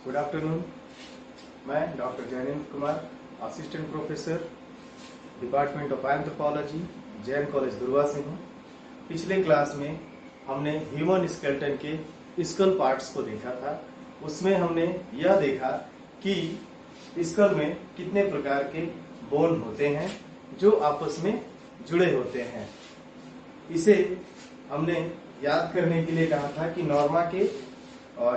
Good afternoon. मैं doctor Jainendra Kumar, assistant professor department of anthropology, Jain college Durva से हूँ। पिछले क्लास में हमने ह्यूमन स्केलेटन के स्कल पार्ट्स को देखा था। उसमें हमने यह देखा कि स्कल में कितने प्रकार के बोन होते हैं जो आपस में जुड़े होते हैं। इसे हमने याद करने के लिए कहा था कि नॉर्मा के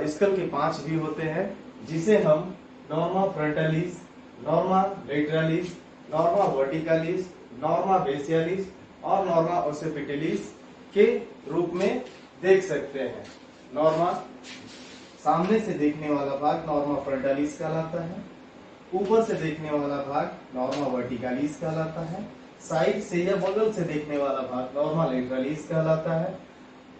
स्कल के 5 व्यू होते हैं, जिसे हम Norma frontalis, Norma लेटरालिस, Norma वर्टिकालिस, Norma बेसियालिस और नॉर्मा ओसिपिटलिस के रूप में देख सकते हैं। नॉर्मा सामने से देखने वाला भाग नॉर्मा फ्रंटालिस कहलाता है, ऊपर से देखने वाला भाग नॉर्मा वर्टिकालिस कहलाता है, साइड से या बगल से देखने वाला भाग नॉर्मा लेटरालिस कहलाता है,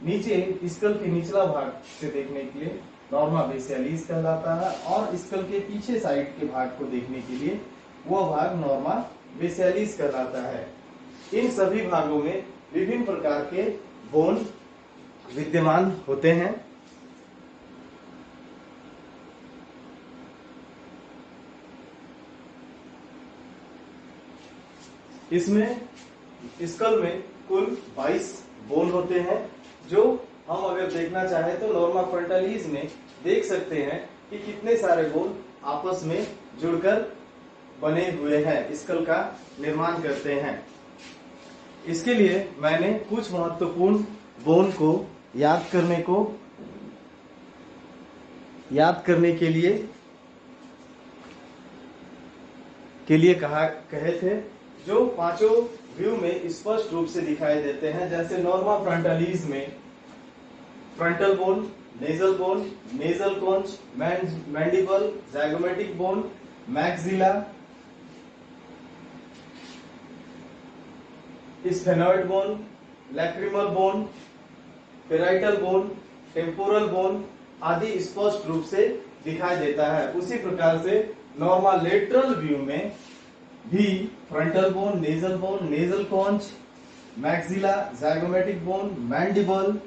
नीचे स्कल के निचला भाग से देखने के लिए नॉर्मा बेसियालिस कहलाता है और स्कल के पीछे साइड के भाग को देखने के लिए वह भाग नॉर्मा बेसियालिस कहलाता है। इन सभी भागों में विभिन्न प्रकार के बोन विद्यमान होते हैं। इसमें स्कल में कुल 22 बोन होते हैं, जो हम अगर देखना चाहें तो नॉर्मा फ्रंटालिस में देख सकते हैं कि कितने सारे बोन आपस में जुड़कर बने हुए हैं, स्कल का निर्माण करते हैं। इसके लिए मैंने कुछ महत्वपूर्ण बोन को याद करने के लिए कहे थे, जो पांचों व्यू में स्पष्ट रूप से दिखाई देते हैं। जैसे नॉर्मा फ्रंटालिस में frontal bone, nasal bone, nasal conch, mandible, zygomatic bone, maxilla, sphenoid bone, lacrimal bone, parietal bone, temporal bone आदि स्पष्ट रूप से दिखाई देता है। उसी प्रकार से नॉर्मा लेटरल व्यू में भी frontal bone, nasal conch, maxilla, zygomatic bone, mandible,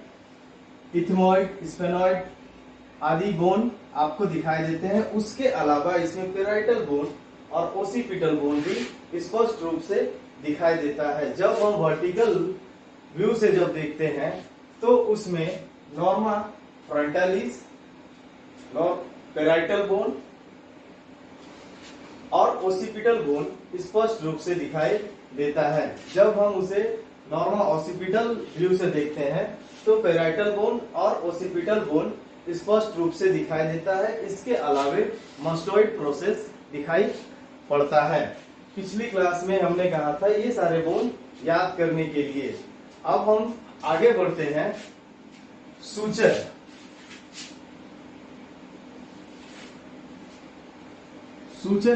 ethmoid, sphenoid आदि बोन आपको दिखाई देते हैं। उसके अलावा इसमें पेराइटल बोन और ओसिपिटल बोन भी स्पष्ट रूप से दिखाई देता है। जब हम वर्टिकल व्यू से जब देखते हैं तो उसमें नॉर्मा फ्रंटालिस, पेराइटल बोन और ओसिपिटल बोन स्पष्ट रूप से दिखाई देता है। जब हम उसे नॉर्मा ओसिपिटल व्यू से देखते हैं तो पेराइटल बोन और ओसिपिटल बोन स्पष्ट रूप से दिखाई देता है। इसके अलावे मस्टोइड प्रोसेस दिखाई पड़ता है। पिछली क्लास में हमने कहा था ये सारे बोन याद करने के लिए। अब हम आगे बढ़ते हैं सूचर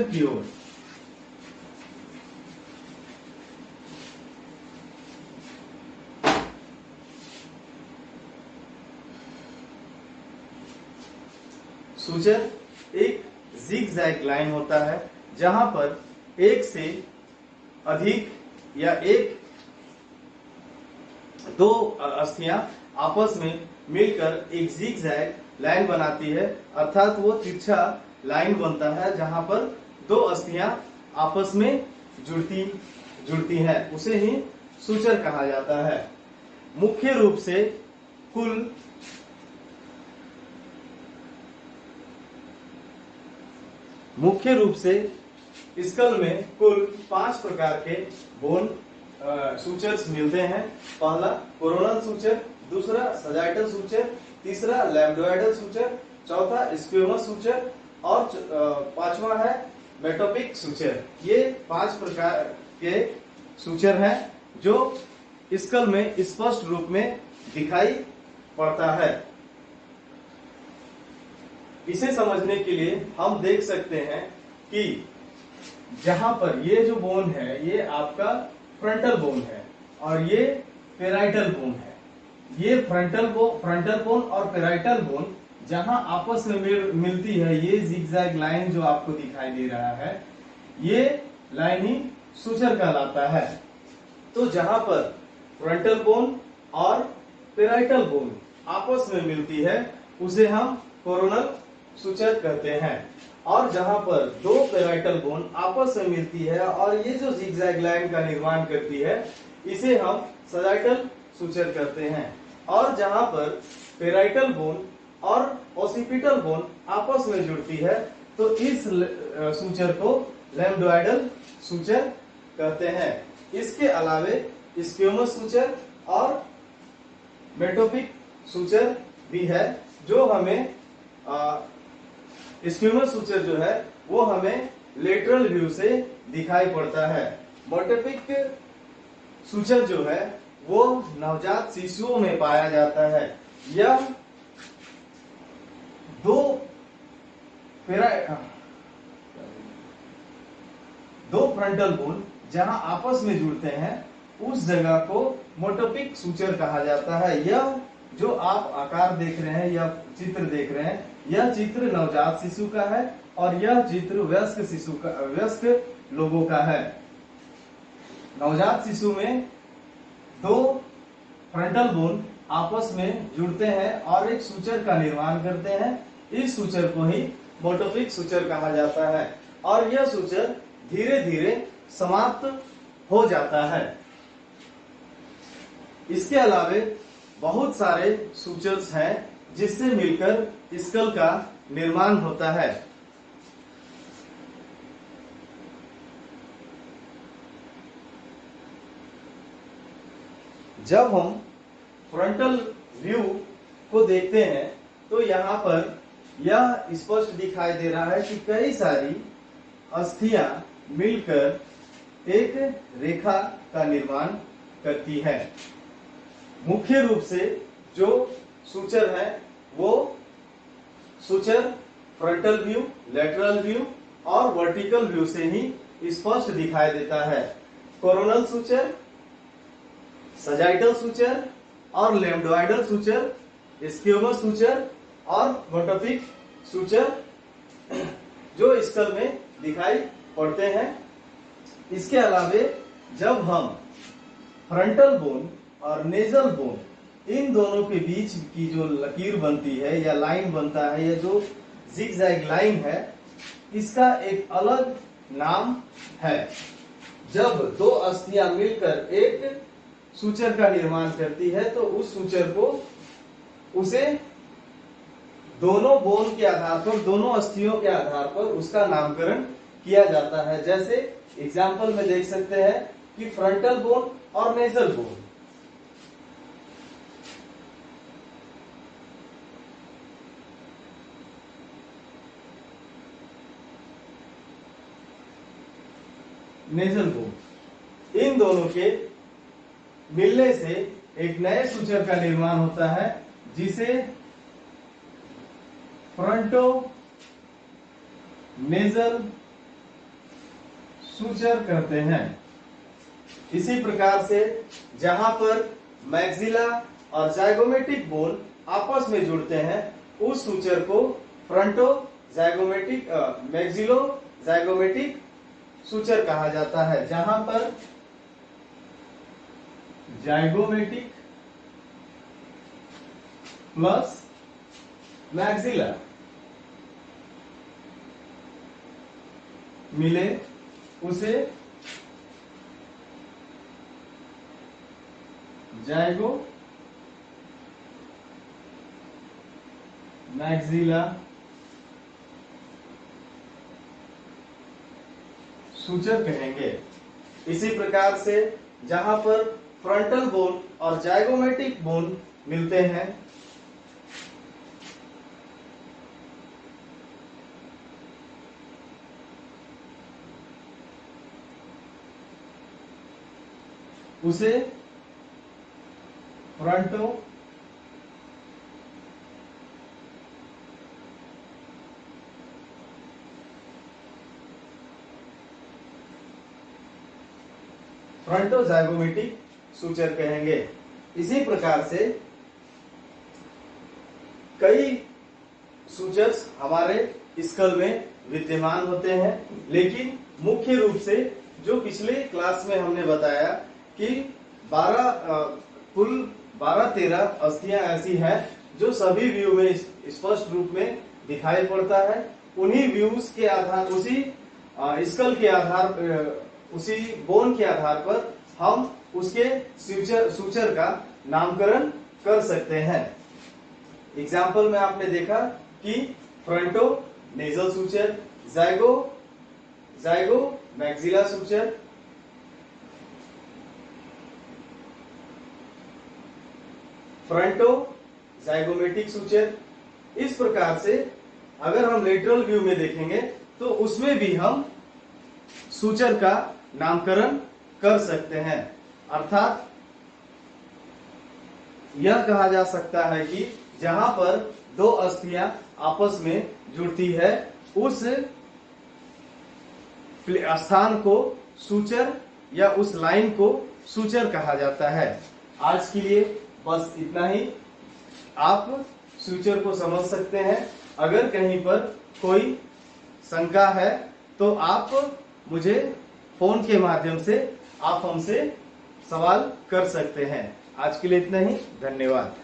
की ओर। सूचर एक जिग-जैग लाइन होता है, जहां पर एक से अधिक या दो अस्थियां आपस में मिलकर एक जिग-जैग लाइन बनाती है, अर्थात वो तिरछा लाइन बनता है जहां पर दो अस्थियां आपस में जुड़ती हैं। उसे ही सूचर कहा जाता है। मुख्य रूप से स्कल में कुल 5 प्रकार के बोन सूचर्स मिलते हैं। पहला कोरोनल सूचर, दूसरा सजाइटल सूचर, तीसरा लैम्डोइडल सूचर, चौथा स्क्वेमस सूचर और पांचवा है मेटोपिक सूचर। ये 5 प्रकार के सूचर हैं जो स्कल में स्पष्ट रूप में दिखाई पड़ता है। इसे समझने के लिए हम देख सकते हैं कि जहां पर ये जो बोन है ये आपका फ्रंटल बोन है और ये पेराइटल बोन है। ये फ्रंटल बोन और पेराइटल बोन जहां आपस में मिलती है, ये जिगजैग लाइन जो आपको दिखाई दे रहा है, ये लाइन ही सूचर कहलाता है। तो जहां पर फ्रंटल बोन और पेराइटल बोन आपस में मिलती है उसे हम कोरोनल सूचर कहते हैं। और जहां पर दो पैराइटल बोन आपस में मिलती है और ये जो जिगजैग लाइन का निर्माण करती है, इसे हम सजाइटल सूचर कहते हैं। और जहां पर पैराइटल बोन और ओसिपिटल बोन आपस में जुड़ती है, तो इस सूचर को लैम्डोइडल सूचर कहते हैं। इसके अलावे स्क्यूमस सूचर और मेटोपिक सूचर भी है, जो हमें स्क्यूमस सूचर जो है वो हमें लेटरल व्यू से दिखाई पड़ता है। मेटोपिक सूचर जो है वो नवजात शिशुओं में पाया जाता है। यह दो फ्रंटल बोन जहां आपस में जुड़ते हैं, उस जगह को मोटोपिक सूचर कहा जाता है। यह जो आप आकार देख रहे हैं या चित्र देख रहे हैं, यह चित्र नवजात शिशु का है और यह चित्र वयस्क लोगों का है। नवजात शिशु में दो फ्रंटल बोन आपस में जुड़ते हैं और एक सूचर का निर्माण करते हैं। इस सूचर को ही मोटोपिक सूचर कहा जाता है और यह सूचर धीरे धीरे समाप्त हो जाता है। इसके अलावे बहुत सारे सूचर्स हैं जिससे मिलकर स्कल का निर्माण होता है। जब हम फ्रंटल व्यू को देखते हैं तो यहाँ पर यह स्पष्ट दिखाई दे रहा है कि कई सारी अस्थियां मिलकर एक रेखा का निर्माण करती है। मुख्य रूप से जो सूचर है वो suture frontal view, lateral view और वर्टिकल व्यू से ही स्पष्ट दिखाई देता है। कोरोनल सूचर, सजाइटल सूचर और लैम्डोइडल सूचर, स्क्यूमस सूचर और मोटोपिक सूचर जो स्कल में दिखाई पड़ते हैं। इसके अलावे जब हम फ्रंटल बोन और नेजल बोन इन दोनों के बीच की जो लकीर बनती है या लाइन बनता है या जो जिगजैग लाइन है, इसका एक अलग नाम है। जब दो अस्थियां मिलकर एक सूचर का निर्माण करती है तो उस सूचर को उसे दोनों बोन के आधार पर, दोनों अस्थियों के आधार पर उसका नामकरण किया जाता है। जैसे एग्जाम्पल में देख सकते हैं कि फ्रंटल बोन और नेजल बोन। नेजल बोन, इन दोनों के मिलने से एक नए सूचर का निर्माण होता है जिसे फ्रंटो नेजल सूचर कहते हैं। इसी प्रकार से जहां पर मैक्सिला और जाइगोमेटिक बोन आपस में जुड़ते हैं, उस सूचर को fronto zygomatic maxillo zygomatic suture कहा जाता है। जहां पर जाइगोमेटिक प्लस मैक्सिला मिले उसे जाइगो मैक्सिला सूचर कहेंगे। इसी प्रकार से जहां पर फ्रंटल बोन और जाइगोमेटिक बोन मिलते हैं, उसे फ्रंटो जाइगोमेटिक सूचर कहेंगे। इसी प्रकार से कई सूचर्स हमारे स्कल में विद्यमान होते हैं, लेकिन मुख्य रूप से जो पिछले क्लास में हमने बताया कि 12-13 अस्थियां ऐसी हैं जो सभी व्यू में स्पष्ट रूप में दिखाई पड़ता है, उन्हीं व्यूज के आधार, उसी स्कल के आधार, उसी बोन के आधार पर हम उसके सूचर का नामकरण कर सकते हैं। एग्जाम्पल में आपने देखा कि fronto nasal suture, zygote maxilla suture, fronto zygomatic suture. इस प्रकार से अगर हम लेटरल व्यू में देखेंगे तो उसमें भी हम सूचर का नामकरण कर सकते हैं। अर्थात यह कहा जा सकता है कि जहां पर दो अस्थियां आपस में जुड़ती है उस स्थान को सूचर या उस लाइन को सूचर कहा जाता है। आज के लिए बस इतना ही। आप सूचर को समझ सकते हैं। अगर कहीं पर कोई शंका है तो आप मुझे फोन के माध्यम से आप हमसे सवाल कर सकते हैं। आज के लिए इतना ही। धन्यवाद।